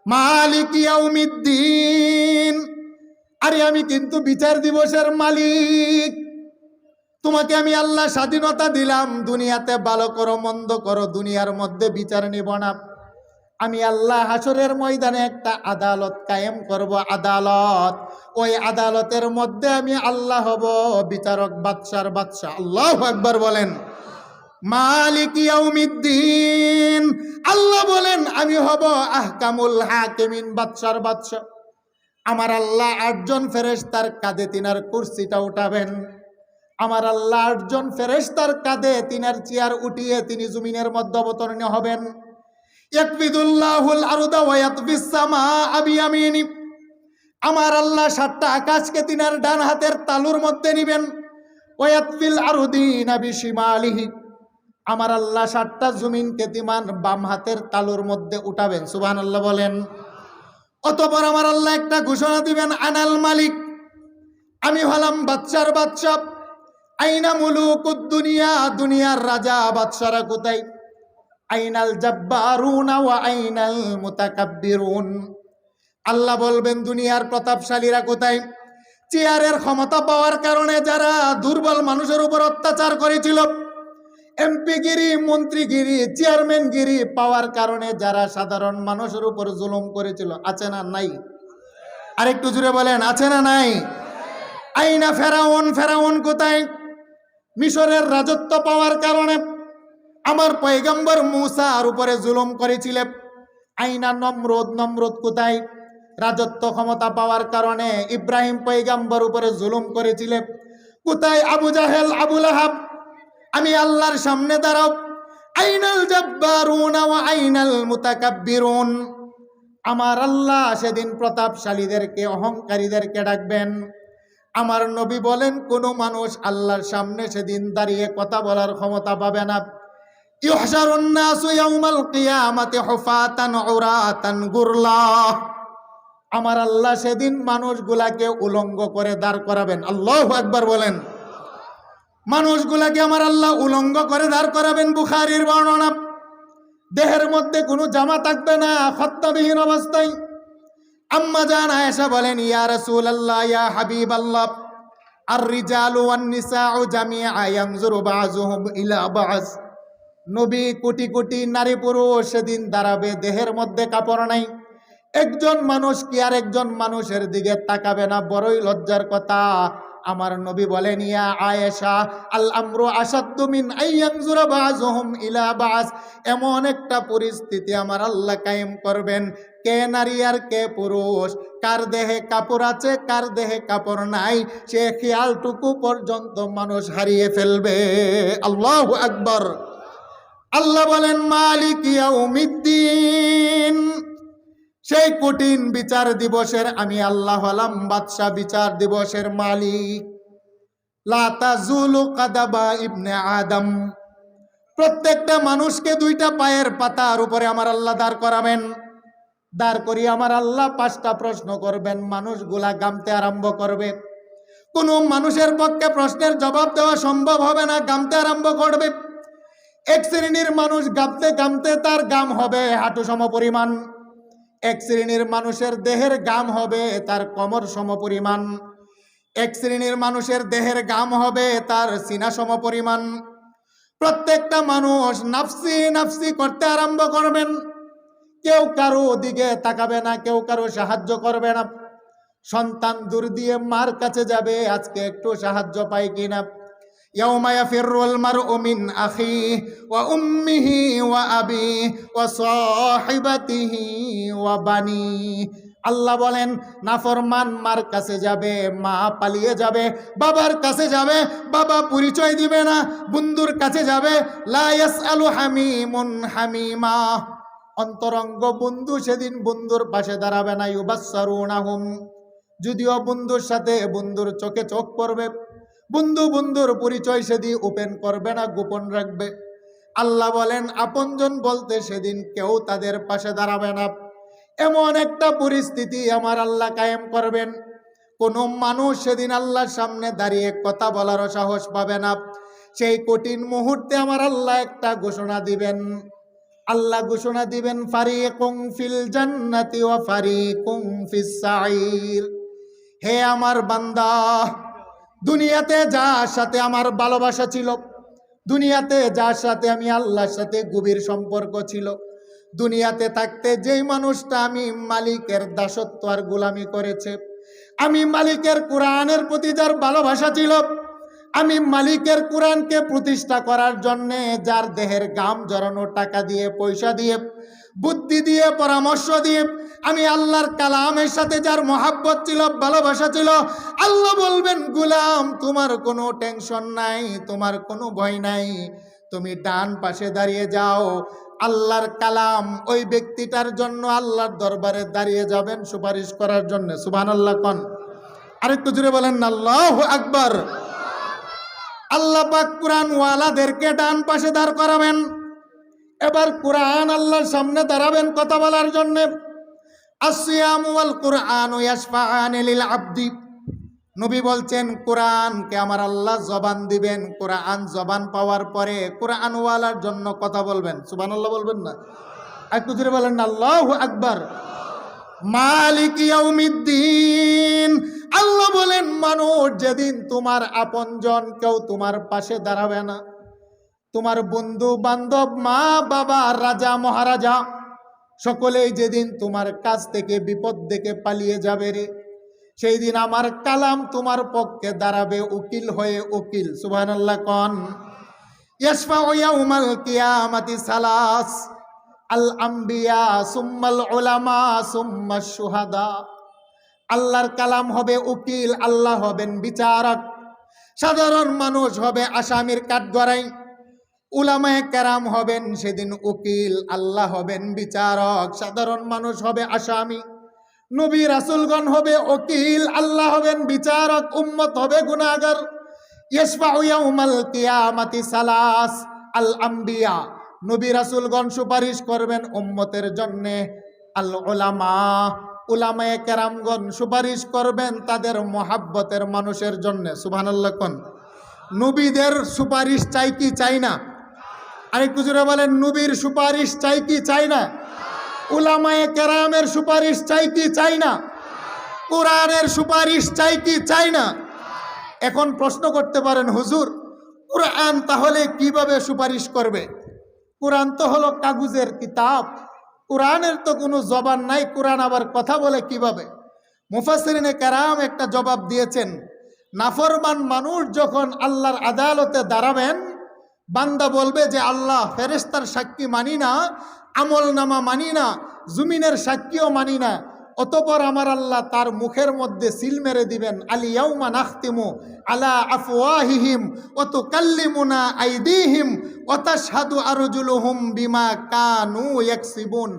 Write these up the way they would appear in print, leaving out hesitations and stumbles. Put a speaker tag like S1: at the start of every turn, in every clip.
S1: মালিক ইয়াউমিদ্দিন, আরে আমি কিন্তু বিচার দিবসের মালিক। তোমাকে আমি আল্লাহ স্বাধীনতা দিলাম, দুনিয়াতে ভালো করো মন্দ করো, দুনিয়ার মধ্যে বিচার নিব না। আমি আল্লাহ হাসরের ময়দানে একটা আদালত কায়েম করব, আদালত। ওই আদালতের মধ্যে আমি আল্লাহ হব বিচারক, বাদশার বাদশা। আল্লাহু আকবার বলেন। মালিক ইয়াউমিদ্দিন, আল্লাহ বলেন আমি হব আহকামুল হাকিমিন, বাদশার বাদশা। আমার আল্লাহ 8 জন ফেরেশতার কাঁধে তিনার কুরসিটা উঠাবেন। আমার আল্লাহ 8 জন ফেরেশতার কাঁধে তিনার চেয়ার উঠিয়ে তিনি জমিনের মধ্যে অবতরণ হবেন। ইয়াকবিদুল্লাহুল আরদা ওয়া ইয়াতবিস সামাআ বিয়ামিনি, আমার আল্লাহ 7টা আকাশকে তিনার ডান হাতের তালুর মধ্যে নিবেন। ওয়া ইয়াতবিল আরদিনা বিশিমালিহি, আমার আল্লাহ 7টা জমিনকে তিমান বাম হাতের তালুর মধ্যে উঠাবেন। সুবহানাল্লাহ বলেন। অতঃপর আমার আল্লাহ একটা ঘোষণা দিবেন, আনাল মালিক, আমি হলাম বাদশার বাদশা। আইনা মুলুকুদ দুনিয়া, দুনিয়ার রাজা বাদশারা কোথায়? আইনাল জাব্বারুনা ওয়া আইনাল মুতাকাব্বিরুন, আল্লাহ বলবেন দুনিয়ার প্রতাপশালীরা কোথায়? চেয়ারের ক্ষমতা পাওয়ার কারণে যারা দুর্বল মানুষের উপর অত্যাচার করেছিল, এমপিগিরি, মন্ত্রীগিরি, চেয়ারম্যানগিরি পাওয়ার কারণে যারা সাধারণ মানুষের উপর জুলুম করেছিল, আছে না নাই? আরেকটু জুড়ে বলেন, আছে না নাই? আইনা ফেরাউন, ফেরাউন কোথায়? মিশরের রাজত্ব পাওয়ার কারণে আমার পয়গম্বর মূসার উপরে জুলুম করেছিলেন। আইনা নমরুদ, নমরুদ কোথায়? রাজত্ব ক্ষমতা পাওয়ার কারণে ইব্রাহিম পয়গম্বর উপরে জুলুম করেছিলেন। কোথায় আবু জাহেল, আবু লাহাব? আমি আল্লাহর সামনে দাঁড়াও, আইনাল জাব্বারুনা ওয়া আইনাল মুতাকাব্বিরুন, আমার আল্লাহ সেদিন প্রতাপশালীদেরকে, অহংকারীদেরকে ডাকবেন। আমার নবী বলেন কোন মানুষ আল্লাহর সামনে সেদিন দাঁড়িয়ে কথা বলার ক্ষমতা পাবে না। ইউহশারুন নাসু ইয়াউমাল কিয়ামাতি হুফাতান উরাতান গুরলা, আমার আল্লাহ সেদিন মানুষগুলাকে উলঙ্গ করে দাঁড় করাবেন। আল্লাহু আকবার বলেন। মানুষগুলাকে আমার আল্লাহ উলঙ্গ করে দাঁড় করাবেন। বুখারীর বর্ণনা, দেহের মধ্যে কোনো জামা থাকবে না, খত্তাবিহীন অবস্থায়। আম্মা জান আয়েশা বলেন, ইয়া রাসূলুল্লাহ, ইয়া হাবিবাল্লাহ, আর রিজালু ওয়ান নিসাউ জামিআ ইয়ানজুরু বাযুহুম ইলা বায, নবী, কোটি কোটি নারী পুরুষ সেদিন দাঁড়াবে, দেহের মধ্যে কাপড় নাই। একজন মানুষ কি আর একজন মানুষের দিকে তাকাবে না, বড়ই লজ্জার কথা। আমার নবী বলেন, ইয়া আয়েশা, আল আমরু আসাদ্দু মিন আইয়ানজুরা বাযুহুম ইলা বায, এমন একটা পরিস্থিতি আমার আল্লাহ কায়েম করবেন, কে নারী আর কে পুরুষ, কার দেহে কাপড় আছে কার দেহে কাপড় নাই, সে খেয়ালটুকু পর্যন্ত মানুষ হারিয়ে ফেলবে। আল্লাহু আকবার। আল্লাহ বলেন, মালিক ইয়াউমিদ্দিন, সেই কঠিন বিচার দিবসের আমি আল্লাহ হলাম বাদশা, বিচার দিবসের মালিক। লা তাজুলু কাদাবা ইবনে আদম, প্রত্যেকটা মানুষকে 2টা পায়ের পাতার উপরে আমার আল্লাহ দাঁড় করাবেন। দাঁড় করিয়ে আমার আল্লাহ 5টা প্রশ্ন করবেন, মানুষগুলা গামতে আরম্ভ করবে। কোন মানুষের পক্ষে প্রশ্নের জবাব দেওয়া সম্ভব হবে না, গামতে আরম্ভ করবে। এক শ্রেণীর মানুষ গামতে গামতে তার গাম হবে হাঁটু সম পরিমাণ, এক শ্রেণীর মানুষের দেহের গাম হবে তার কোমর সম পরিমাণ, এক শ্রেণীর মানুষের দেহের গাম হবে তার সিনা সম পরিমাণ। প্রত্যেকটা মানুষ নাফসি নাফসি করতে আরম্ভ করবেন। কেউ কারো দিকে তাকাবে না, কেউ কারো সাহায্য করবে না। সন্তান দূর দিয়ে মার কাছে যাবে, আজকে একটু সাহায্য পাই কিনা। ইয়াউমা ইয়াফিরুল মারউ মিন আখিহি ওয়া উম্মিহি ওয়া আবিহি ওয়া সাহিবাতিহি ওয়া বানিহি, আল্লাহ বলেন নাফরমান মার কাছে যাবে, মা পালিয়ে যাবে। বাবার কাছে যাবে, বাবা পরিচয় দিবে না। বন্ধুর কাছে যাবে, লা ইয়াসআলু হামিমুন হামিমা, অন্তরঙ্গ বন্ধু সেদিন বন্ধুর পাশে দাঁড়াবে না। ইউবাসসারুনাহুম, যদিও বন্ধুর সাথে বন্ধুর চোখে চোখ পড়বে, বন্ধু বন্ধুর পরিচয় সেদিন ওপেন করবে না, গোপন রাখবে। আল্লাহ বলেন আপনজন বলতে সেদিন কেউ তাদের পাশে দাঁড়াবে না। এমন একটা পরিস্থিতি আমার আল্লাহ কায়েম করবেন, কোনো মানুষ সেদিন আল্লাহর সামনে দাঁড়িয়ে কথা বলারও সাহস পাবে না। সেই কঠিন মুহূর্তে আমার আল্লাহ একটা ঘোষণা দিবেন, আল্লাহ ঘোষণা দিবেন ফারিকুম ফিল জান্নাতি ওয়া ফারিকুম ফিস সাঈর। হে আমার বান্দা, দুনিয়াতে যার সাথে আমার ভালোবাসা ছিল, দুনিয়াতে যার সাথে আমি আল্লাহর সাথে গভীর সম্পর্ক ছিল, দুনিয়াতে থাকতে যেই মানুষটা আমি মালিকের দাসত্ব আর গোলামি করেছে, আমি মালিকের কোরআনের প্রতি যার ভালোবাসা ছিল, আমি মালিকের কোরআনকে প্রতিষ্ঠা করার জন্যে যার দেহের ঘাম জড়ানো, টাকা দিয়ে, পয়সা দিয়ে, বুদ্ধি দিয়ে, পরামর্শ দিয়ে আমি আল্লাহর কালামের সাথে যার মহাব্বত ছিল, ভালোবাসা ছিল, আল্লাহ বলবেন গোলাম তোমার কোনো টেনশন নাই, তোমার কোনো ভয় নাই, তুমি ডান পাশে দাঁড়িয়ে যাও। আল্লাহর কালাম ওই ব্যক্তিটার জন্য আল্লাহর দরবারে দাঁড়িয়ে যাবেন সুপারিশ করার জন্য। সুবহানাল্লাহ কোন, আরেকটু জোরে বলেন আল্লাহু আকবার। আল্লাহ পাক কোরআন ওয়ালাদেরকে ডান পাশে দাঁড় করাবেন। এবার কোরআন আল্লাহর সামনে দাঁড়াবেন কথা বলার জন্য। আসিয়াম ওয়াল কুরআন ইয়াশফাআনি লিল আবদি। নবী বলছেন কোরআনকে আমার আল্লাহ জবান দিবেন, কোরআন জবান পাওয়ার পরে কোরআন ওয়ালার জন্য কথা বলবেন। সুবহানাল্লাহ বলবেন না? একটু জোরে বলেন আল্লাহু আকবার। মালিক ইয়াউমিদ্দিন। আল্লাহ বলেন মানুষ যেদিন তোমার আপনজন কেউ তোমার পাশে দাঁড়াবে না, তোমার বন্ধু বান্ধব, মা বাবা, রাজা মহারাজা সকলেই যেদিন তোমার কাছ থেকে বিপদ দেখে পালিয়ে যাবে রে, সেই দিন আমার কালাম তোমার পক্ষে দাঁড়াবে উকিল হয়ে, উকিল। সুবহানাল্লাহ কোন। ইয়াশফাউ ইয়াউমাল কিয়ামাতি সালাস, আল আম্বিয়া সুম্মাল উলামা সুম্মাশ শুহাদা। আল্লাহর কালাম হবে উকিল, আল্লাহ হবেন বিচারক, সাধারণ মানুষ হবে আসামির কাঠগড়াই, উলামায়ে কেরাম হবেন সেদিন উকিল, আল্লাহ হবেন বিচারক, সাধারণ মানুষ হবে আসামি, নবী রাসূলগণ হবে উকিল, আল্লাহ হবেন বিচারক, উম্মত হবে গুনাহগার। ইয়াশফাউ ইয়াউমাল কিয়ামাতি সালাস, আল আম্বিয়া নবী রাসূলগণ সুপারিশ করবেন উম্মতের জন্যে, আল উলামা উলামায়ে কেরামগণ সুপারিশ করবেন তাদের মহাব্বতের মানুষের জন্যে। সুবহানাল্লাহ কোন। নবীদের সুপারিশ চাই কি চাই না? আরেকটু জোরে বলেন নবীর সুপারিশ চাই কি চাই না? উলামায়ে কেরামের সুপারিশ চাই কি চাই না? কোরআনের সুপারিশ চাই কি চাই না? এখন প্রশ্ন করতে পারেন হুজুর কোরআন তাহলে কিভাবে সুপারিশ করবে? কোরআন তো হলো কাগজের কিতাব, কোরআনের তো কোনো জবান নাই, কোরআন আবার কথা বলে কিভাবে? মুফাসসিরিনে কেরাম একটা জবাব দিয়েছেন, নাফরমান মানুষ যখন আল্লাহর আদালতে দাঁড়াবেন, বান্দা বলবে যে আল্লাহ ফেরেশতার সাক্ষী মানি না, আমল নামা মানি না, জমিনের সাক্ষীও মানি না, অতঃপর আমার আল্লাহ তার মুখের মধ্যে সিল মেরে দিবেন, আল ইয়াউমা নাখতিমু আলা আফওয়াহিহিম ওয়া তুকাল্লিমুনা আইদিহিম ওয়া তাশহাদু আরজুলুহুম বিমা কানু ইয়াকসিবুন।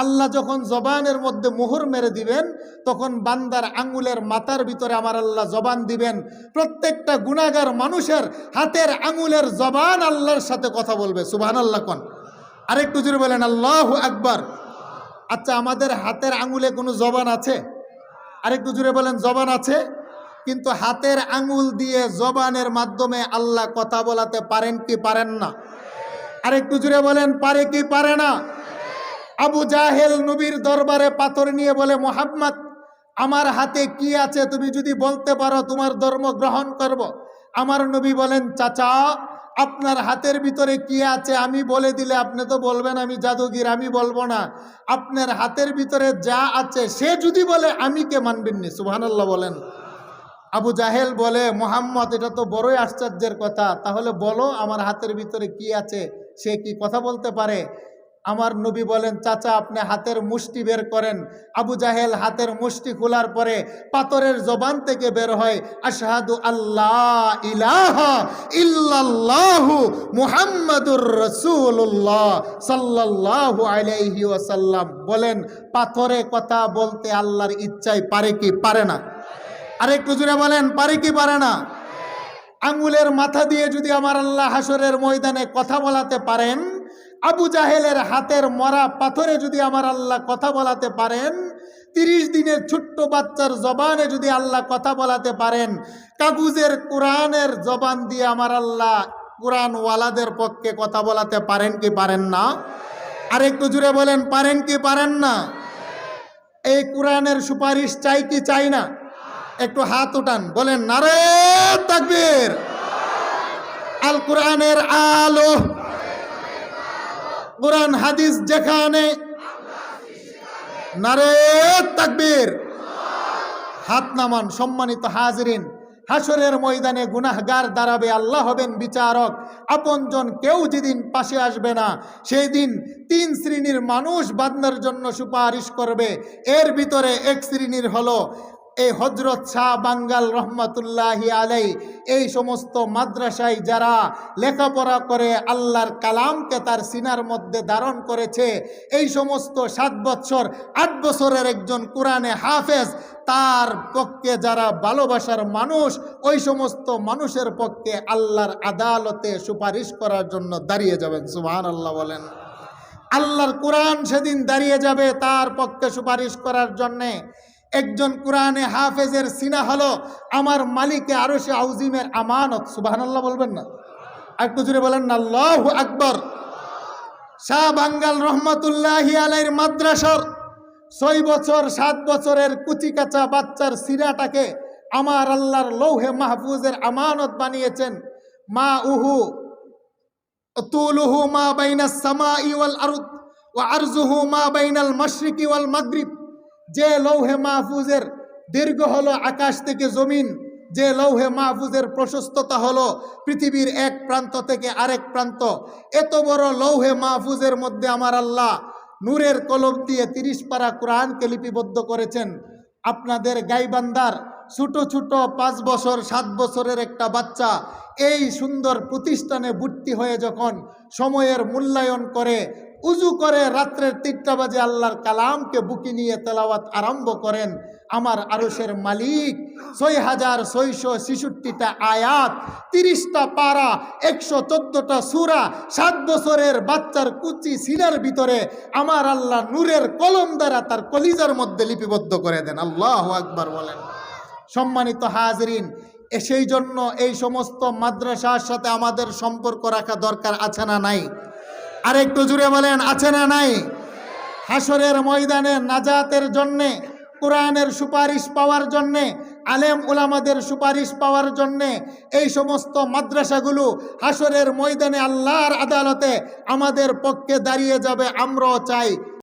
S1: আল্লাহ যখন জবানের মধ্যে মোহর মেরে দিবেন, তখন বান্দার আঙ্গুলের মাথার ভিতরে আমার আল্লাহ জবান দিবেন। প্রত্যেকটা গুনাহগার মানুষের হাতের আঙ্গুলের জবান আল্লাহর সাথে কথা বলবে। সুবহানাল্লাহ কোন। আরেকটু জোরে বলেন আল্লাহু আকবার। আচ্ছা, আমাদের হাতের আঙ্গুলে কোনো জবান আছে? আরেকটু জোরে বলেন জবান আছে। কিন্তু হাতের আঙ্গুল দিয়ে জবানের মাধ্যমে আল্লাহ কথা বলাতে পারেন কি পারেন না? আরেকটু জোরে বলেন পারে কি পারে না? আবু জাহেল নবীর দরবারে পাথর নিয়ে বলে, মুহাম্মদ আমার হাতে কি আছে তুমি যদি বলতে পারো তোমার ধর্ম গ্রহণ করব। আমার নবী বলেন, চাচা আপনার হাতের ভিতরে কি আছে আমি বলে দিলে আপনি তো বলবেন আমি জাদুগির, আমি বলবো না। আপনার হাতের ভিতরে যা আছে সে যদি বলে আমি কে মানবেননি? সুবহানাল্লাহ বলেন। আবু জাহেল বলে, মুহাম্মদ এটা তো বড়ই আশ্চর্যের কথা, তাহলে বলো আমার হাতের ভিতরে কি আছে, সে কি কথা বলতে পারে? আমার নবী বলেন, চাচা আপনি হাতের মুষ্টি বের করেন। আবু জাহেল হাতের মুষ্টি খোলার পরে পাথরের জবান থেকে বের হয়, আশহাদু আল্লাহ ইলাহা ইল্লাল্লাহু মুহাম্মাদুর রাসূলুল্লাহ সাল্লাল্লাহু আলাইহি ওয়াসাল্লাম। বলেন পাথরে কথা বলতে আল্লাহর ইচ্ছায় পারে কি পারে না? আরেকটু জোরে বলেন পারে কি পারে না? আঙ্গুলের মাথা দিয়ে যদি আমার আল্লাহ হাসরের ময়দানে কথা বলাতে পারেন, আবু জাহেলের হাতের মরা পাথরে যদি আমার আল্লাহ কথা বলাতে পারেন, 30 দিনের ছোট্ট বাচ্চার জবানে যদি আল্লাহ কথা বলাতে পারেন, কাগজের কোরআনের জবান দিয়ে আমার আল্লাহ কোরআনওয়ালাদের পক্ষে কথা বলাতে পারেন কি পারেন না? আর একটু জুড়ে বলেন, পারেন কি পারেন না? এই কোরআনের সুপারিশ চাই কি চাই না? একটু হাত উঠান, বলেন নারে তাকবীর। আল কোরআনের আলো, কোরআন হাদিস যেখানে, নারে তাকবীর। হাত নামান। সম্মানিত হাজিরিন, হাসরের ময়দানে গুনাহগার দাঁড়াবে, আল্লাহ হবেন বিচারক। আপনজন কেউ যেদিন পাশে আসবে না, সেই দিন তিন শ্রেণীর মানুষ বান্দার জন্য সুপারিশ করবে। এর ভিতরে এক শ্রেণীর হলো এই হযরত শাহ বাঙ্গাল রহমাতুল্লাহি আলাই। এই সমস্ত মাদ্রাসায় যারা লেখাপড়া করে আল্লাহর কালামকে তার সিনার মধ্যে ধারণ করেছে, এই সমস্ত 7 বছর 8 বছরের একজন কোরআনে হাফেজ, তার পক্ষে যারা ভালোবাসার মানুষ, ওই সমস্ত মানুষের পক্ষে আল্লাহর আদালতে সুপারিশ করার জন্য দাঁড়িয়ে যাবেন। সুবহানাল্লাহ বলেন। আল্লাহর কোরআন সেদিন দাঁড়িয়ে যাবে তার পক্ষে সুপারিশ করার জন্যে। একজন কোরআনে হাফেজের সিনা হলো আমার মালিকে আরশে আউজিমের আমানত। সুবহানাল্লাহ বলবেন না? একটু জোরে বলেন না, আল্লাহু আকবার। শাহ বাঙ্গাল রহমাতুল্লাহি আলাইহির মাদ্রাসার 6 বছর 7 বছরের কুচিকাচা বাচ্চার সিনাটাকে আমার আল্লাহর লৌহে মাহফুজের আমানত বানিয়েছেন। মা উহু তুলুহু মা বাইনাস সামাই ওয়াল আরদ ওয়া আরজুহু মা বাইনাল মাশরিকি ওয়াল মাগরিব। যে লৌহে মাহফুজের দীর্ঘ হলো আকাশ থেকে জমিন, যে লৌহে মাহফুজের প্রশস্ততা হলো পৃথিবীর এক প্রান্ত থেকে আরেক প্রান্ত, এত বড় লৌহে মাহফুজের মধ্যে আমার আল্লাহ নূরের কলম দিয়ে 30 পারা কোরআনকে লিপিবদ্ধ করেছেন। আপনাদের গাইবান্দার ছোট ছোট 5 বছর 7 বছরের একটা বাচ্চা এই সুন্দর প্রতিষ্ঠানে ভর্তি হয়ে যখন সময়ের মূল্যায়ন করে, উজু করে রাত্রের 3টা বাজে আল্লাহর কালামকে বুকে নিয়ে তেলাওয়াত আরম্ভ করেন, আমার আরশের মালিক 6666টা আয়াত, 30টা পারা, 114টা সূরা 7 বছরের বাচ্চার কুচি সিনার ভিতরে আমার আল্লাহ নূরের কলম দ্বারা তার কলিজার মধ্যে লিপিবদ্ধ করে দেন। আল্লাহু আকবার বলেন। সম্মানিত হাজিরিন, সেই জন্য এই সমস্ত মাদ্রাসার সাথে আমাদের সম্পর্ক রাখা দরকার, আছে না নাই? আর একটু জুড়ে বলেন, আছে না নাই? হাসরের ময়দানে নাজাতের জন্যে, কোরআনের সুপারিশ পাওয়ার জন্যে, আলেম উলামাদের সুপারিশ পাওয়ার জন্যে এই সমস্ত মাদ্রাসাগুলো হাসরের ময়দানে আল্লাহর আদালতে আমাদের পক্ষে দাঁড়িয়ে যাবে। আমরাও চাই